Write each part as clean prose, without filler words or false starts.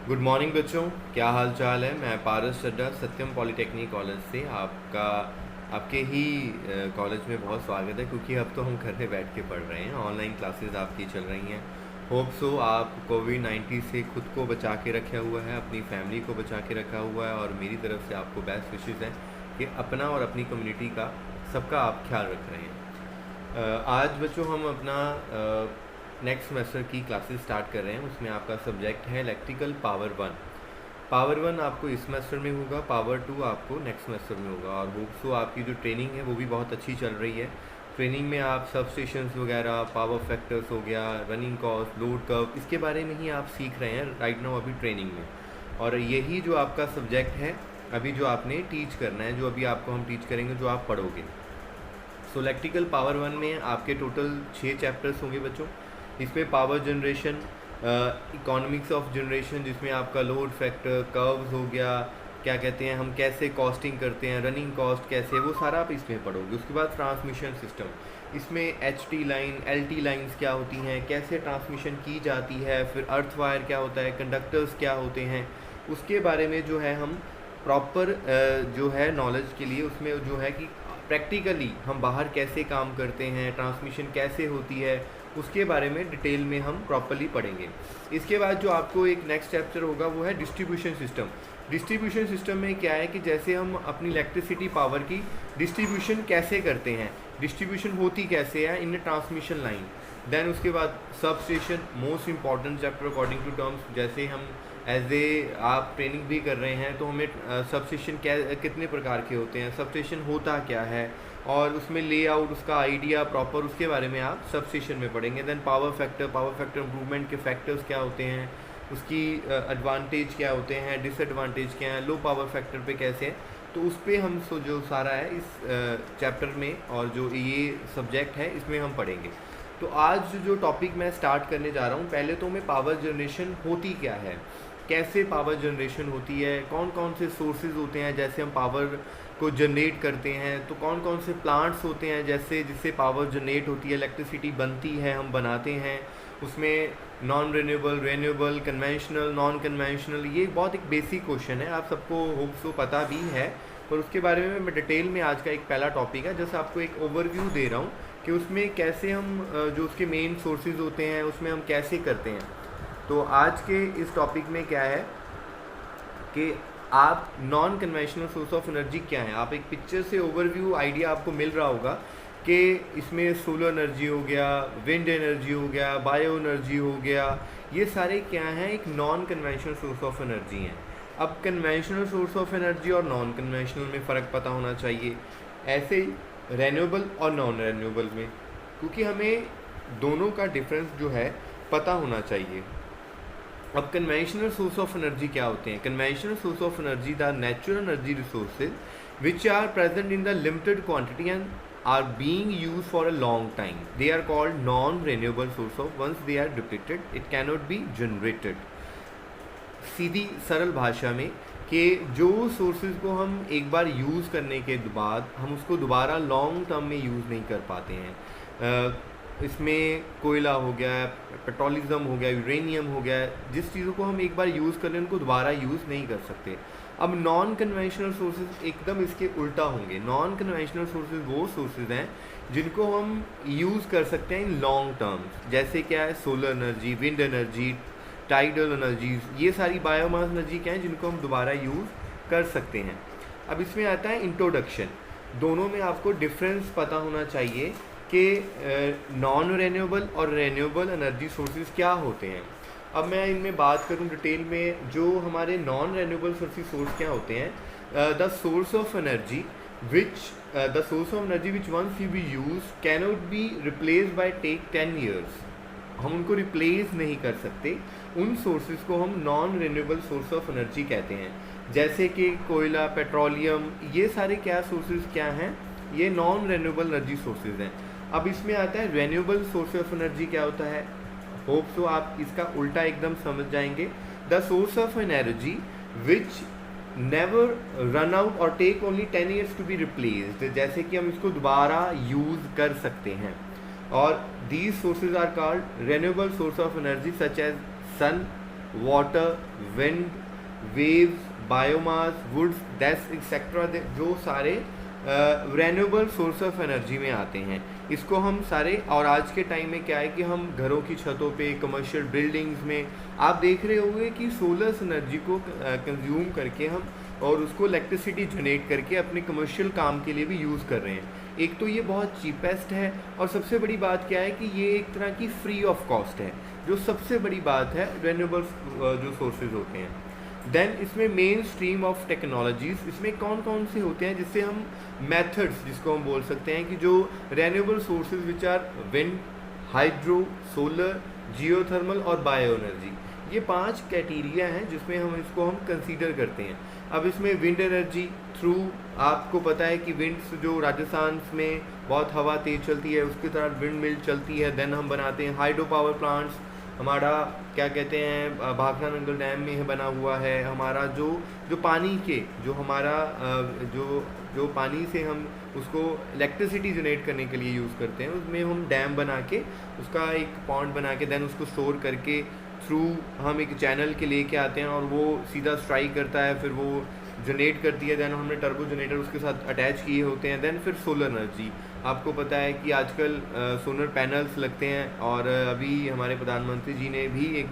Good morning बच्चों, क्या हाल चाल है। मैं पारस चड्ढा सत्यम पॉलिटेक्निक कॉलेज से आपके ही कॉलेज में बहुत स्वागत है, क्योंकि अब तो हम घर में बैठ के पढ़ रहे हैं। ऑनलाइन क्लासेस आपकी चल रही हैं। होप सो आप कोविड-19 से खुद को बचा के रखा हुआ है, अपनी फैमिली को बचा के रखा हुआ है, और मेरी तरफ से आपको बेस्ट विशेज़ हैं कि अपना और अपनी कम्युनिटी का सबका आप ख्याल रख रहे हैं। आज बच्चों हम अपना नेक्स्ट सेमेस्टर की क्लासेस स्टार्ट कर रहे हैं। उसमें आपका सब्जेक्ट है electrical power one. Power one आपको इस सेमेस्टर में होगा, पावर टू आपको नेक्स्ट सेमेस्टर में होगा। और होप सो आपकी जो ट्रेनिंग है वो भी बहुत अच्छी चल रही है। ट्रेनिंग में आप सब स्टेशंस वगैरह, पावर फैक्टर्स हो गया, रनिंग कॉस्ट, लोड कर्व, इसके बारे में ही आप सीख रहे हैं राइट नाउ अभी ट्रेनिंग में। और यही जो आपका सब्जेक्ट है अभी जो आपने टीच करना है, जो अभी आपको हम टीच करेंगे, जो आप पढ़ोगे। सो इलेक्ट्रिकल पावर वन में आपके टोटल 6 चैप्टर्स होंगे बच्चों। इसमें power generation, economics of generation, जिसमें आपका लोड फैक्टर, कर्व्स हो गया, क्या कहते हैं, हम कैसे कॉस्टिंग करते हैं, रनिंग कॉस्ट कैसे, वो सारा आप इसमें पढ़ोगे। उसके बाद ट्रांसमिशन सिस्टम, इसमें HT लाइन, LT लाइंस क्या होती हैं, कैसे ट्रांसमिशन की जाती है, फिर अर्थ वायर क्या होता है, कंडक्टर्स क्या होते हैं, उसके बारे में जो है हम प्रॉपर जो है नॉलेज के लिए उसमें जो है कि प्रैक्टिकली हम बाहर कैसे काम करते हैं, ट्रांसमिशन कैसे होती है, उसके बारे में डिटेल में हम प्रॉपरली पढ़ेंगे। इसके बाद जो आपको एक नेक्स्ट चैप्टर होगा वो है डिस्ट्रीब्यूशन सिस्टम। डिस्ट्रीब्यूशन सिस्टम में क्या है कि जैसे हम अपनी इलेक्ट्रिसिटी पावर की डिस्ट्रीब्यूशन कैसे करते हैं, डिस्ट्रीब्यूशन होती कैसे है इन ट्रांसमिशन लाइन। देन उसके बाद सब station, most important chapter according to terms. जैसे हम एज ए आप ट्रेनिंग भी कर रहे हैं तो हमें सब स्टेशन क्या कितने प्रकार के होते हैं, सब स्टेशन होता क्या है, और उसमें लेआउट, उसका आइडिया प्रॉपर, उसके बारे में आप सब स्टेशन में पढ़ेंगे। देन पावर फैक्टर इम्प्रूवमेंट के फैक्टर्स क्या होते हैं, उसकी एडवांटेज क्या होते हैं, डिसएडवांटेज क्या हैं, लो पावर फैक्टर पे कैसे है, तो उस पर हम जो सारा है इस चैप्टर में, और जो ये सब्जेक्ट है इसमें हम पढ़ेंगे। तो आज जो टॉपिक मैं स्टार्ट करने जा रहा हूँ, पहले तो मैं पावर जनरेशन होती क्या है, कैसे पावर जनरेशन होती है, कौन कौन से सोर्सेज होते हैं जैसे हम पावर को जनरेट करते हैं, तो कौन कौन से प्लांट्स होते हैं जैसे जिससे पावर जनरेट होती है, इलेक्ट्रिसिटी बनती है, हम बनाते हैं। उसमें non renewable, renewable, conventional, non conventional, ये बहुत एक बेसिक क्वेश्चन है, आप सबको होप सो पता भी है, पर उसके बारे में मैं डिटेल में आज का एक पहला टॉपिक है जैसे आपको एक ओवरव्यू दे रहा हूँ कि उसमें कैसे हम जो उसके मेन सोर्सेज होते हैं उसमें हम कैसे करते हैं। तो आज के इस टॉपिक में क्या है कि आप non conventional source of energy क्या है, आप एक पिक्चर से ओवरव्यू आइडिया आपको मिल रहा होगा कि इसमें सोलर एनर्जी हो गया, विंड एनर्जी हो गया, बायो एनर्जी हो गया, ये सारे क्या हैं, एक non conventional source of energy हैं। अब कन्वेंशनल सोर्स ऑफ एनर्जी और नॉन कन्वेंशनल में फ़र्क पता होना चाहिए, ऐसे ही रेन्यूएबल और नॉन रेन्यूएबल में, क्योंकि हमें दोनों का डिफरेंस जो है पता होना चाहिए। अब कन्वेंशनल सोर्स ऑफ एनर्जी क्या होते हैं? Conventional source of energy the natural energy resources which are present in the limited quantity and are being used for a long time. They are called non-renewable source of, once they are depleted it cannot be generated. सीधी सरल भाषा में कि जो sources को हम एक बार use करने के बाद हम उसको दोबारा लॉन्ग टर्म में यूज़ नहीं कर पाते हैं। इसमें कोयला हो गया, पेट्रोलिज्म हो गया, यूरेनियम हो गया, जिस चीज़ों को हम एक बार यूज़ कर लें उनको दोबारा यूज़ नहीं कर सकते। अब नॉन कन्वेंशनल सोर्सेज एकदम इसके उल्टा होंगे। नॉन कन्वेंशनल सोर्सेज वो सोर्सेज हैं जिनको हम यूज़ कर सकते हैं इन लॉन्ग टर्म्स, जैसे क्या है, solar energy, wind energy, tidal energies, ये सारी बायोमास एनर्जी क्या है जिनको हम दोबारा यूज़ कर सकते हैं। अब इसमें आता है इंट्रोडक्शन। दोनों में आपको डिफरेंस पता होना चाहिए कि नॉन रेन्यूएबल और रेन्यूएबल एनर्जी सोर्सेज क्या होते हैं। अब मैं इनमें बात करूं डिटेल में, जो हमारे नॉन रेन्यूएबल सोर्स क्या होते हैं, the source of energy which once you be use cannot be replace by take 10 years. हम उनको रिप्लेस नहीं कर सकते, उन सोर्सेज को हम non renewable source of energy कहते हैं। जैसे कि कोयला, पेट्रोलियम, ये सारे क्या सोर्सेज क्या हैं, ये नॉन रेन्यूएबल एनर्जी सोर्सेज हैं। अब इसमें आता है रेन्यूएबल सोर्स ऑफ एनर्जी क्या होता है। होप सो आप इसका उल्टा एकदम समझ जाएंगे। The source of energy which never run out और take only 10 years to be replaced, जैसे कि हम इसको दोबारा यूज़ कर सकते हैं। और these sources are called renewable source of energy such as sun, water, wind, waves, biomass, woods, that's etcetera, जो सारे रेन्यूएबल सोर्स ऑफ एनर्जी में आते हैं। इसको हम सारे, और आज के टाइम में क्या है कि हम घरों की छतों पे, कमर्शियल बिल्डिंग्स में आप देख रहे होंगे कि सोलर एनर्जी को कंज्यूम करके हम और उसको इलेक्ट्रिसिटी जनरेट करके अपने कमर्शियल काम के लिए भी यूज़ कर रहे हैं। एक तो ये बहुत चीपेस्ट है, और सबसे बड़ी बात क्या है कि ये एक तरह की फ्री ऑफ कॉस्ट है, जो सबसे बड़ी बात है रेन्यूएबल जो सोर्सेज होते हैं। देन इसमें मेन स्ट्रीम ऑफ टेक्नोलॉजीज इसमें कौन कौन से होते हैं, जिससे हम मेथड्स जिसको हम बोल सकते हैं कि जो renewable sources which are wind, hydro, solar, geothermal और बायो एनर्जी, ये 5 क्राइटेरिया हैं जिसमें हम इसको हम कंसीडर करते हैं। अब इसमें विंड एनर्जी थ्रू, आपको पता है कि विंड्स जो राजस्थान में बहुत हवा तेज चलती है उसके तरह विंड मिल चलती है। देन हम बनाते हैं हाइड्रो पावर प्लांट्स, हमारा क्या कहते हैं भाखड़ा नंगल डैम में बना हुआ है। हमारा जो जो पानी के जो हमारा जो पानी से हम उसको इलेक्ट्रिसिटी जनरेट करने के लिए यूज़ करते हैं, उसमें हम डैम बना के उसका एक पॉन्ड बना के देन उसको स्टोर करके थ्रू हम एक चैनल के लेके आते हैं और वो सीधा स्ट्राइक करता है, फिर वो जनरेट करती है। देन हमने टर्बो जनरेटर उसके साथ अटैच किए होते हैं। देन फिर सोलर एनर्जी, आपको पता है कि आजकल सोलर पैनल्स लगते हैं, और अभी हमारे प्रधानमंत्री जी ने भी एक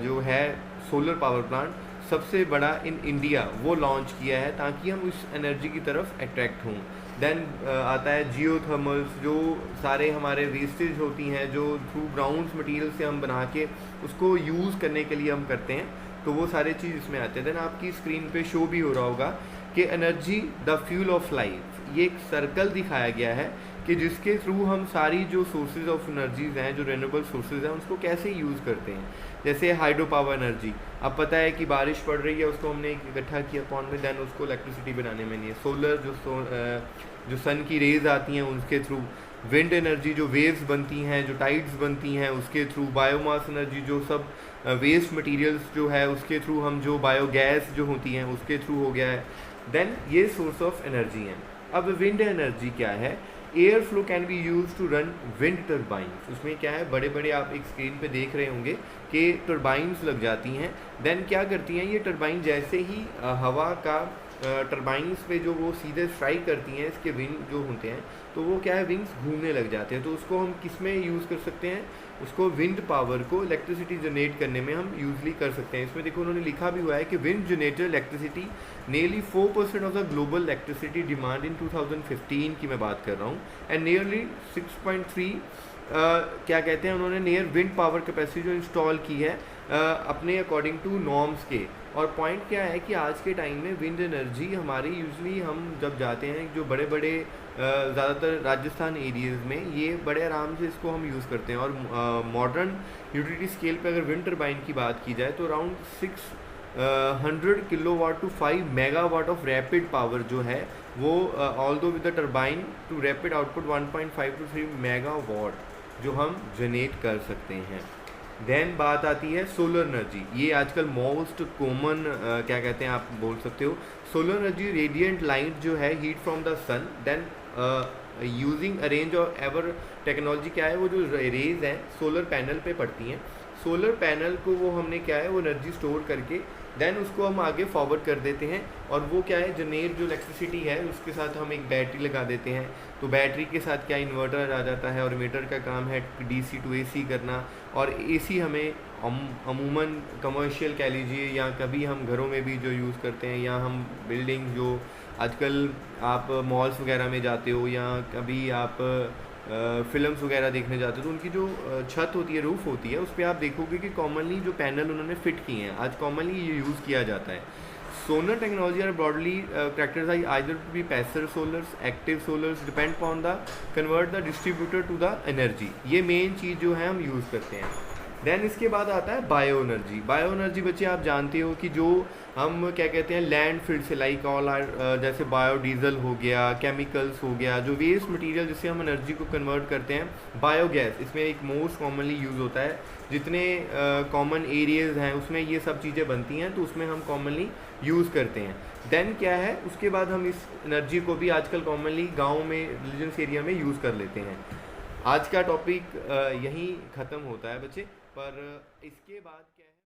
जो है सोलर पावर प्लांट सबसे बड़ा इन इंडिया वो लॉन्च किया है, ताकि हम उस एनर्जी की तरफ अट्रैक्ट हों। देन आता है जियोथर्मल्स, जो सारे हमारे वेस्टेज होती हैं जो थ्रू ग्राउंड मटेरियल से हम बना के उसको यूज़ करने के लिए हम करते हैं, तो वो सारे चीज़ इसमें आते हैं। देन आपकी स्क्रीन पे शो भी हो रहा होगा कि energy the fuel of life, ये एक सर्कल दिखाया गया है कि जिसके थ्रू हम सारी जो सोर्सेज ऑफ एनर्जीज हैं, जो रेन्यूएबल सोर्सेज हैं, उसको कैसे यूज़ करते हैं। जैसे हाइड्रो पावर एनर्जी, अब पता है कि बारिश पड़ रही है, उसको हमने इकट्ठा किया पॉन्ड में, देन उसको इलेक्ट्रिसिटी बनाने में नहीं है। सोलर जो सन की रेज आती हैं उसके थ्रू। विंड एनर्जी, जो वेव्स बनती हैं, जो टाइड्स बनती हैं, उसके थ्रू। बायोमास एनर्जी, जो सब वेस्ट मटेरियल्स जो है उसके थ्रू हम जो बायोगैस जो होती हैं उसके थ्रू हो गया है। देन ये सोर्स ऑफ एनर्जी हैं। अब विंड एनर्जी क्या है, air flow can be use to run wind turbines. उसमें क्या है, बड़े बड़े आप एक स्क्रीन पे देख रहे होंगे कि टर्बाइंस लग जाती हैं। देन क्या करती हैं ये टर्बाइन, जैसे ही हवा का टर्बाइंस पे जो वो सीधे स्ट्राइक करती हैं, इसके विंग जो होते हैं, तो वो क्या है विंग्स घूमने लग जाते हैं। तो उसको हम किस में यूज़ कर सकते हैं, उसको विंड पावर को इलेक्ट्रिसिटी जनरेट करने में हम यूजली कर सकते हैं। इसमें देखो उन्होंने लिखा भी हुआ है कि wind generated electricity nearly 4% of the global electricity demand in 2015 की मैं बात कर रहा हूँ, एंड नियरली 6.3 क्या कहते हैं उन्होंने नियर विंड पावर कैपेसिटी जो इंस्टॉल की है अपने अकॉर्डिंग टू नॉर्म्स के। और पॉइंट क्या है कि आज के टाइम में विंड एनर्जी हमारी यूजली हम जब जाते हैं जो बड़े बड़े ज़्यादातर राजस्थान एरियाज़ में ये बड़े आराम से इसको हम यूज़ करते हैं। और मॉडर्न यूटिलिटी स्केल पे अगर विंड टर्बाइन की बात की जाए तो around 600 kilowatt to 5 megawatt of rapid power जो है वो although with the turbine to rapid output 1.5 to 3 megawatt जो हम जनरेट कर सकते हैं। देन बात आती है सोलर एनर्जी, ये आजकल मोस्ट कॉमन क्या कहते हैं आप बोल सकते हो। सोलर एनर्जी रेडिएंट लाइट जो है heat from the sun, then using arrange और एवर टेक्नोलॉजी क्या है, वो जो रेज हैं सोलर पैनल पे पड़ती हैं। सोलर पैनल को वो हमने क्या है वो एनर्जी स्टोर करके देन उसको हम आगे फॉरवर्ड कर देते हैं, और वो क्या है जनरेट जो इलेक्ट्रिसिटी है उसके साथ हम एक बैटरी लगा देते हैं। तो बैटरी के साथ क्या इन्वर्टर आ जाता है, और इन्वर्टर का काम है DC टू AC करना, और AC हमें अमूमन कमर्शियल कह लीजिए या कभी हम घरों में भी जो यूज़ करते हैं, या हम बिल्डिंग जो आजकल आप मॉल्स वगैरह में जाते हो या कभी आप फिल्म्स वगैरह देखने जाते हो तो उनकी जो छत होती है, रूफ़ होती है, उस पर आप देखोगे कि कॉमनली जो पैनल उन्होंने फिट किए हैं आज कॉमनली ये यूज़ किया जाता है। Solar technology are broadly characterized either to be passive solars, active solars, depend upon the convert the distributor to the energy. ये मेन चीज़ जो है हम यूज़ करते हैं। देन इसके बाद आता है बायो एनर्जी। बायो एनर्जी बच्चे आप जानते हो कि जो हम क्या कहते हैं लैंड फील्ड से लाइक ऑल जैसे बायोडीजल हो गया, केमिकल्स हो गया, जो वेस्ट मटेरियल जिससे हम एनर्जी को कन्वर्ट करते हैं। बायोगैस इसमें एक मोस्ट कॉमनली यूज़ होता है, जितने कॉमन एरियाज़ हैं उसमें ये सब चीज़ें बनती हैं तो उसमें हम कॉमनली यूज़ करते हैं। देन क्या है उसके बाद हम इस एनर्जी को भी आजकल कॉमनली गाँव में रिलीजियस एरिया में यूज़ कर लेते हैं। आज का टॉपिक यहीं ख़त्म होता है बच्चे, पर इसके बाद क्या है।